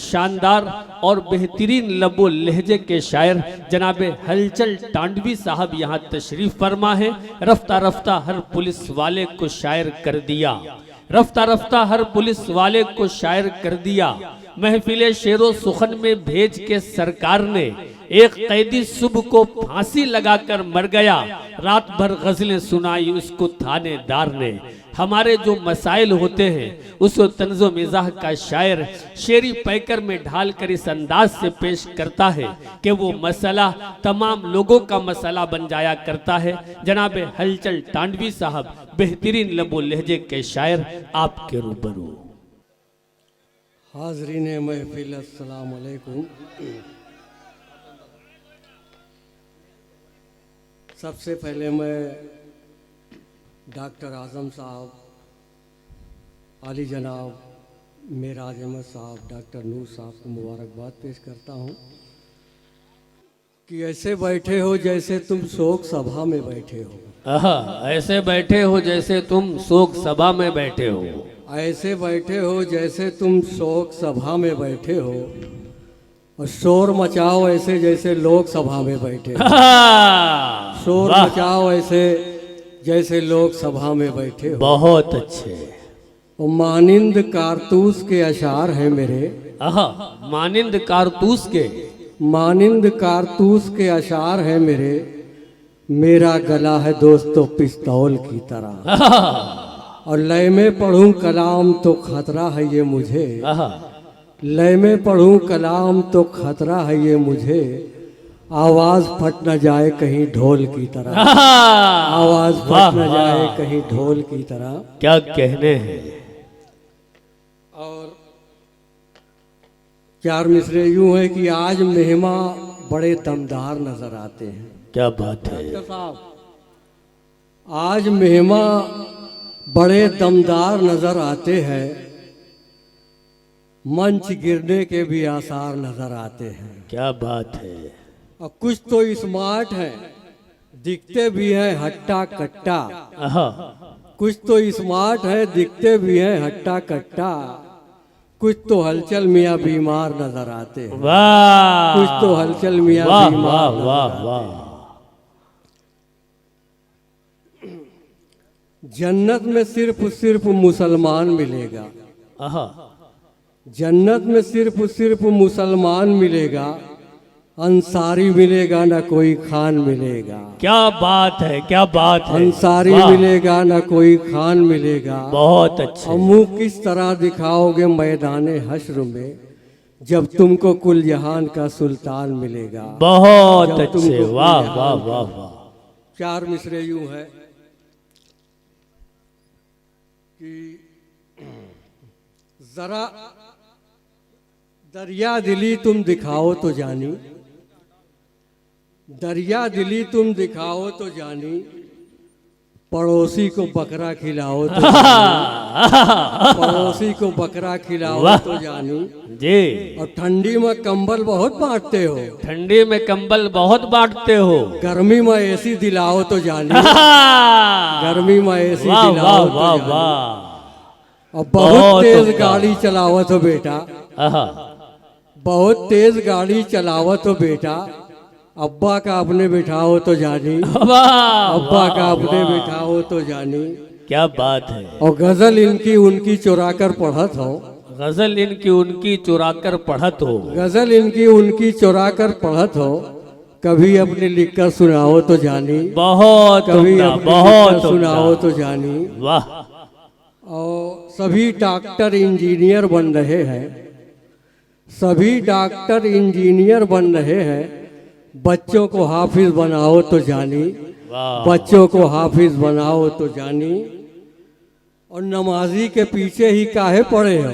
शानदार और बेहतरीन लबो लहजे के शायर जनाब हलचल टांडवी साहब यहाँ तशरीफ फरमा है। रफ्ता रफ्ता हर पुलिस वाले को शायर कर दिया, रफ्ता रफ्ता हर पुलिस वाले को शायर कर दिया। महफिले शेरो सुखन में भेज के सरकार ने एक कैदी सुबह को फांसी लगाकर मर गया। रात भर गजलें सुनाई उसको थानेदार ने। हमारे जो मसाइल होते हैं उसको तंज़ो मिजाह का शायर शेरी पैकर में ढालकर इस अंदाज से पेश करता है कि वो मसला तमाम लोगों का मसला बन जाया करता है। जनाब हलचल टांडवी साहब बेहतरीन लबो लहजे के शायर आपके रूबरू। हाज़रीन महफिल अस्सलाम वालेकुम। सबसे पहले मैं डॉक्टर आज़म साहब, आली जनाब मेराज अहमद साहब, डॉक्टर नूर साहब को मुबारकबाद पेश करता हूँ कि ऐसे बैठे हो जैसे तुम शोक सभा में बैठे हो। ऐसे बैठे हो जैसे तुम शोक सभा में बैठे हो। ऐसे बैठे हो जैसे तुम शोक सभा में बैठे हो और शोर मचाओ ऐसे जैसे लोक सभा में बैठे हो। शोर मचाओ ऐसे जैसे लोक सभा में बैठे हो। बहुत अच्छे। वो मानिंद कारतूस के अशार हैं मेरे। मानिंद कारतूस के, मानिंद कारतूस के अशार हैं मेरे। मेरा गला है दोस्तों पिस्तौल की तरह और लय में पढ़ूं कलाम तो खतरा है ये मुझे। लय में पढ़ूं कलाम तो खतरा है ये मुझे। आवाज फट न जाए कहीं ढोल की तरह। आवाज फट न जाए कहीं ढोल की तरह। क्या कहने हैं। और चार मिसरे यूं है कि आज मेहमा बड़े दमदार नजर आते हैं। क्या बात है डॉक्टर साहब, आज मेहमा बड़े दमदार नजर आते हैं। मंच गिरने के भी आसार नजर आते हैं। क्या बात है। और कुछ तो स्मार्ट हैं, दिखते भी हैं हट्टा कट्टा। कुछ तो स्मार्ट है, दिखते भी हैं हट्टा कट्टा। कुछ तो हलचल मियाँ बीमार नजर आते हैं। वाह, कुछ तो हलचल मियाँ बीमार नजर आते हैं। जन्नत में सिर्फ मुसलमान मिलेगा। जन्नत में सिर्फ मुसलमान मिलेगा। अंसारी मिलेगा ना कोई खान मिलेगा। क्या बात है, क्या बात है। अंसारी मिलेगा ना कोई खान मिलेगा। बहुत अच्छा। मुंह किस तरह दिखाओगे मैदाने हश्र में जब तुमको कुल जहान का सुल्तान मिलेगा। बहुत अच्छे। वाह वाह वाह वाह। चार मिसरे यूं है कि जरा दरिया दिली तुम दिखाओ तो जानी। दरिया दिली तुम दिखाओ तो जानी। पड़ोसी को बकरा खिलाओ तो जानी। पड़ोसी को बकरा खिलाओ तो जानी जी। और ठंडी में कंबल बहुत बांटते हो। ठंडी में कंबल बहुत बांटते हो। गर्मी में एसी दिलाओ तो जानी। गर्मी में एसी दिलाओ तो जानी। और बहुत तेज गाड़ी चलावत हो बेटा। बहुत तेज गाड़ी चलावत हो बेटा। अब्बा का अपने बिठाओ तो जानी। अब्बा का अपने बिठाओ तो जानी। क्या बात है। और गजल इनकी उनकी चुरा कर पढ़त हो। गजल इनकी उनकी चुरा कर पढ़त हो। गजल इनकी उनकी चुरा कर पढ़त हो। कभी अपने लिख कर सुनाओ तो जानी। बहुत कभी अपने सुनाओ तो जानी। वाह। और सभी डॉक्टर इंजीनियर बन रहे हैं। सभी डॉक्टर इंजीनियर बन रहे हैं। बच्चों को हाफिज बनाओ तो जानी। बच्चों को हाफिज बनाओ तो जानी। और नमाजी के पीछे ही काहे पड़े हो।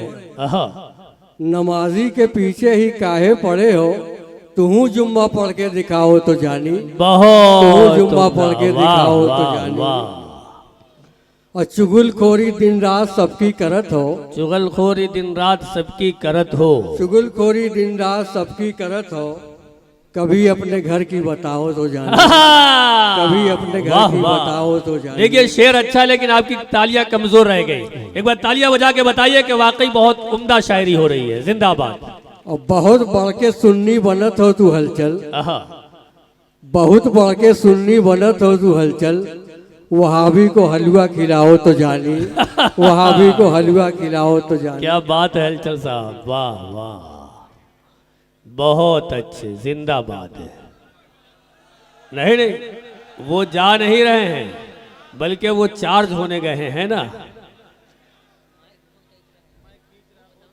नमाजी के पीछे ही काहे पड़े हो। तू जुम्मा पढ़ के दिखाओ तो जानी। तू जुम्मा पढ़ के दिखाओ तो जानी। और चुगलखोरी दिन रात सबकी करत हो। चुगलखोरी दिन रात सबकी करत हो। चुगलखोरी दिन रात सबकी करत हो। कभी अपने घर की बताओ तो जानी। कभी अपने घर की बताओ तो जानी। देखिए शेर अच्छा, लेकिन आपकी तालियां कमजोर रह गई। एक बार तालियां बजा के बताइए कि वाकई बहुत उम्दा शायरी हो रही है। जिंदाबाद। और बहुत बढ़ के सुन्नी बनत हो तू हलचल, आहा, बहुत बढ़ के सुन्नी बनत हो तू हलचल। वहाबी को हलवा खिलाओ तो जानी, वहाबी को हलवा खिलाओ तो जानी। क्या बात है हलचल साहब, वाह वाह, बहुत अच्छे, जिंदाबाद है। नहीं नहीं, वो जा नहीं रहे हैं, बल्कि वो चार्ज होने गए हैं ना।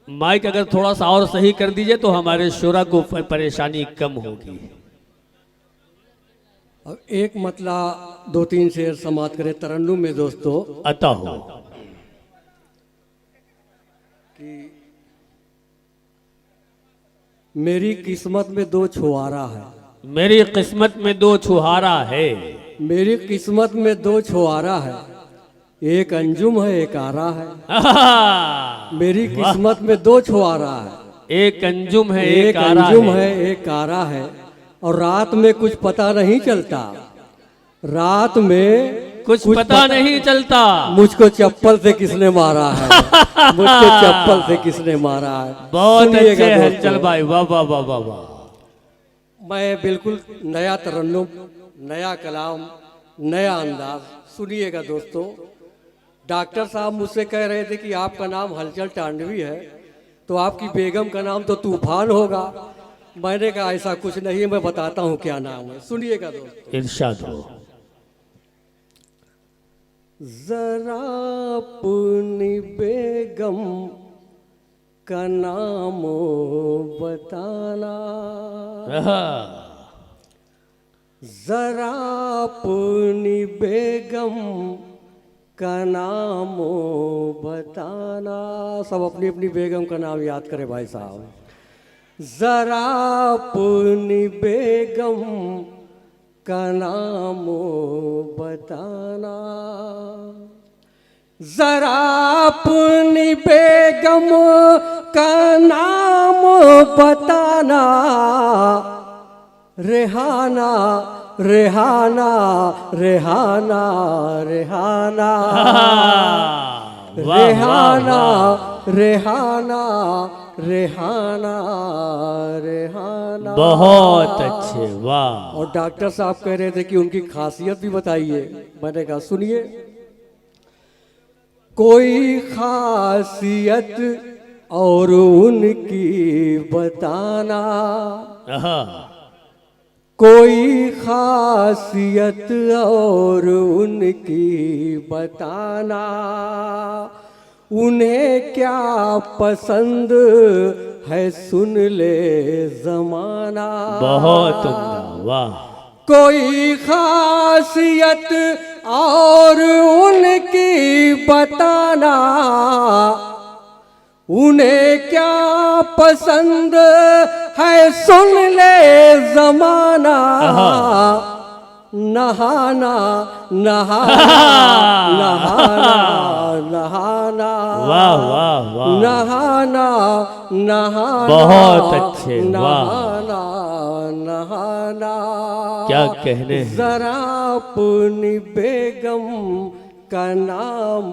माइक अगर थोड़ा सा और सही कर दीजिए तो हमारे शोरा को परेशानी कम होगी। अब एक मतला दो तीन शेर समाप्त करें तरन्नुम में दोस्तों। अता हो मेरी किस्मत में दो छुहारा है, मेरी किस्मत में दो छुहारा है, मेरी किस्मत में दो छुहारा है, एक अंजुम है एक आरा है। आहा, मेरी किस्मत में दो छुहारा है, एक अंजुम है एक एक आरा अंजुम है। है एक आरा है। और रात में कुछ पता नहीं चलता, रात में कुछ पता नहीं चलता। मुझको चप्पल से किसने मारा है, मुझको चप्पल से किसने मारा है। बहुत सुनिएगा अच्छे दोस्तों। हलचल भाई, वाह वाह वाह वाह वाह। मैं बिल्कुल नया तरन्नुम, नया कलाम, नया अंदाज। सुनिएगा दोस्तों। डॉक्टर साहब मुझसे कह रहे थे कि आपका नाम हलचल टांडवी है तो आपकी बेगम का नाम तो तूफान होगा। मैंने कहा ऐसा कुछ नहीं है, मैं बताता हूँ क्या नाम है। सुनिएगा दोस्तों। इरशाद हो। जरा अपनी बेगम का नाम बताना, आहा, जरा अपनी बेगम का नाम बताना। सब अपनी अपनी बेगम का नाम याद करें भाई साहब। जरा अपनी बेगम का नाम बताना, जरा अपनी बेगम का नाम बताना। रेहाना रेहाना रेहाना रेहाना वाह, रेहाना वाह, रेहाना रेहाना रेहाना। बहुत अच्छे, वाह। और डॉक्टर साहब कह रहे थे कि उनकी खासियत भी बताइए। मैंने कहा सुनिए। कोई खासियत और उनकी बताना, आहा, कोई खासियत और उनकी बताना। उन्हें क्या पसंद है सुन ले जमाना। बहुत उम्दा, वाह। कोई खासियत और उनकी बताना। उन्हें क्या पसंद है सुन ले जमाना। नहाना नहाना नहाना नहाना, वाह वाह वाह, नहाना नहाना, बहुत अच्छे, वाह। नहाना नहाना। क्या कहने हैं। जरा अपनी बेगम का नाम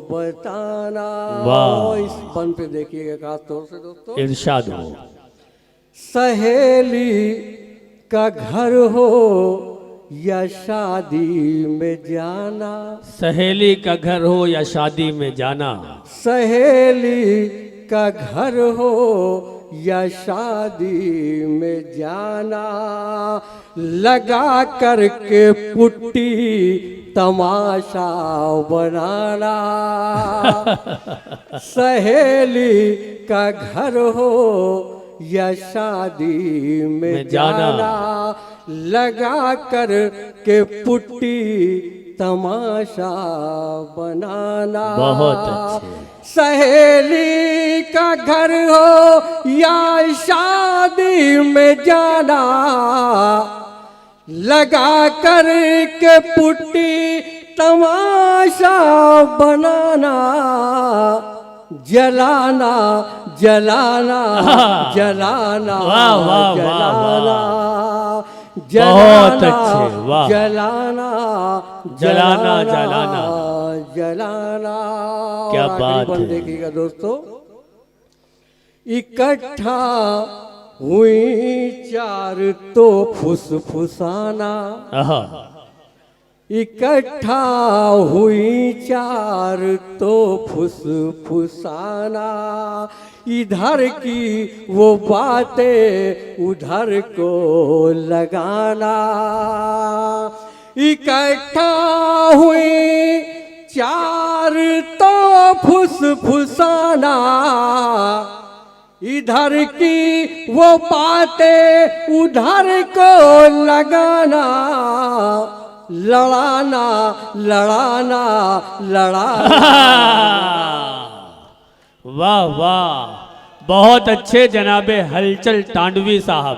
बताना। वाह। इस बन पे देखिएगा खास तौर से दोस्तों। इरशाद हो। सहेली का घर हो या शादी में जाना। सहेली का घर हो या शादी में जाना। सहेली का घर हो या शादी में जाना। लगा करके पुट्टी तमाशा बनाना। सहेली का घर हो या शादी में जाना। लगा कर के पुट्टी तमाशा बनाना। बहुत अच्छे। सहेली का घर हो या शादी में जाना। लगा कर के पुट्टी तमाशा बनाना। जलाना जलाना जलाना वाह, वाह, वाह, जलाना। बहुत अच्छे, वाह। जलाना जलाना, जलाना। जलाना। क्या और आखिरी बात बंद है। देखिएगा दोस्तों। इकट्ठा हुई चार तो फुसफुसाना, आहा, इकट्ठा हुई चार तो फुसफुसाना, इधर की वो बातें उधर को लगाना। इकट्ठा हुई चार तो फुसफुसाना, इधर की वो बातें उधर को लगाना। लड़ाना लड़ाना लड़ाना। वाह वाह, बहुत अच्छे जनाबे हलचल टांडवी साहब।